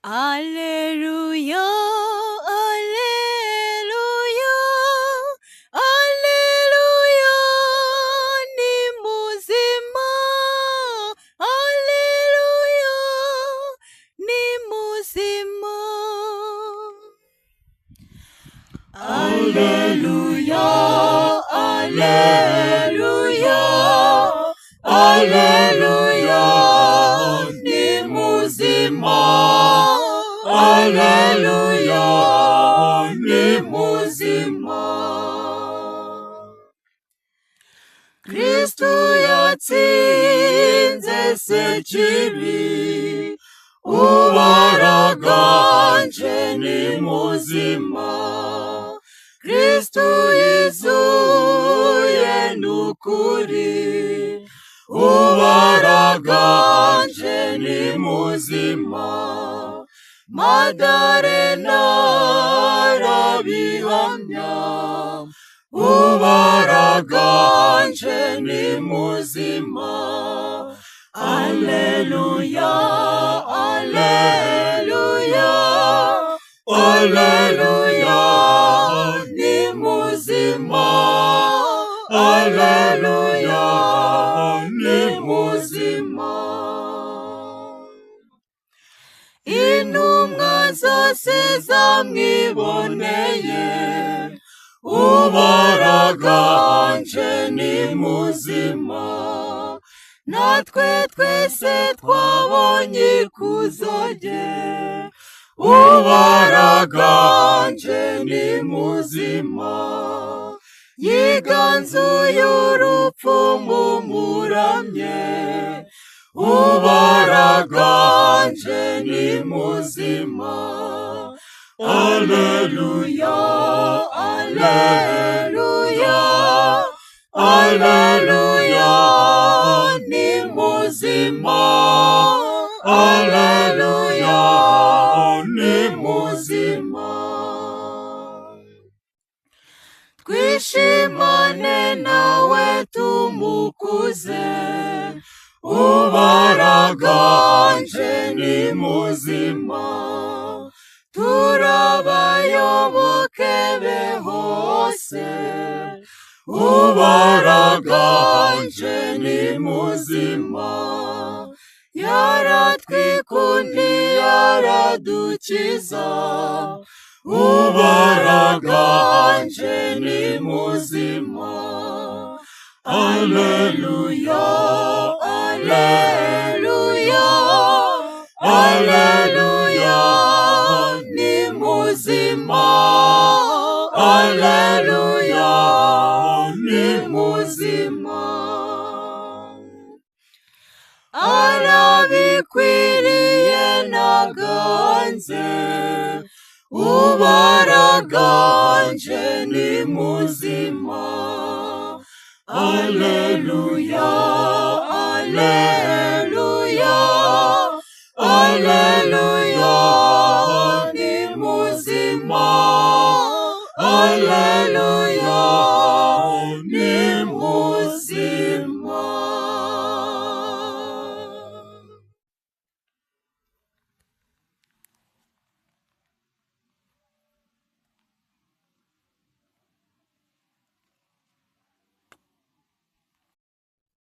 Alleluia, alleluia, alleluia, ni muzima. Alleluia, ni muzima. Alleluia, alleluia, alleluia, ni muzima. Alleluia, ni muzima. Kristu yatsinze sekibi, uwaraganje ni muzima. Kristu yizuye nukuri, uwaraganje ni muzima. Madarena rabihamya, uwaraganje ni muzima. Alleluia, alleluia, alleluia, ni muzima. Alleluia, ni muzima. Intumwa zose zamwiboneye, uwaraganje ni muzima. Natwe twese twabonye ikuzo rye, uwaraganje ni muzima. Yiganzuye urupfu mumuramye, uwaraganje ni muzima. Alleluia, alleluia, alleluia, ni muzima. Alleluia, ni muzima. Twishimane nawe tumukuze, uwaraganje ni muzima. Turabayoboke be hose, uwaraganje ni muzima. Yaratwikundiye aradukiza, uwaraganje ni muzima. Alleluia, alleluia, alleluia, ni muzima. Alleluia, ni muzima. Arabikwiriye naganze, uwaraganje ni muzima. Alleluia, alleluia.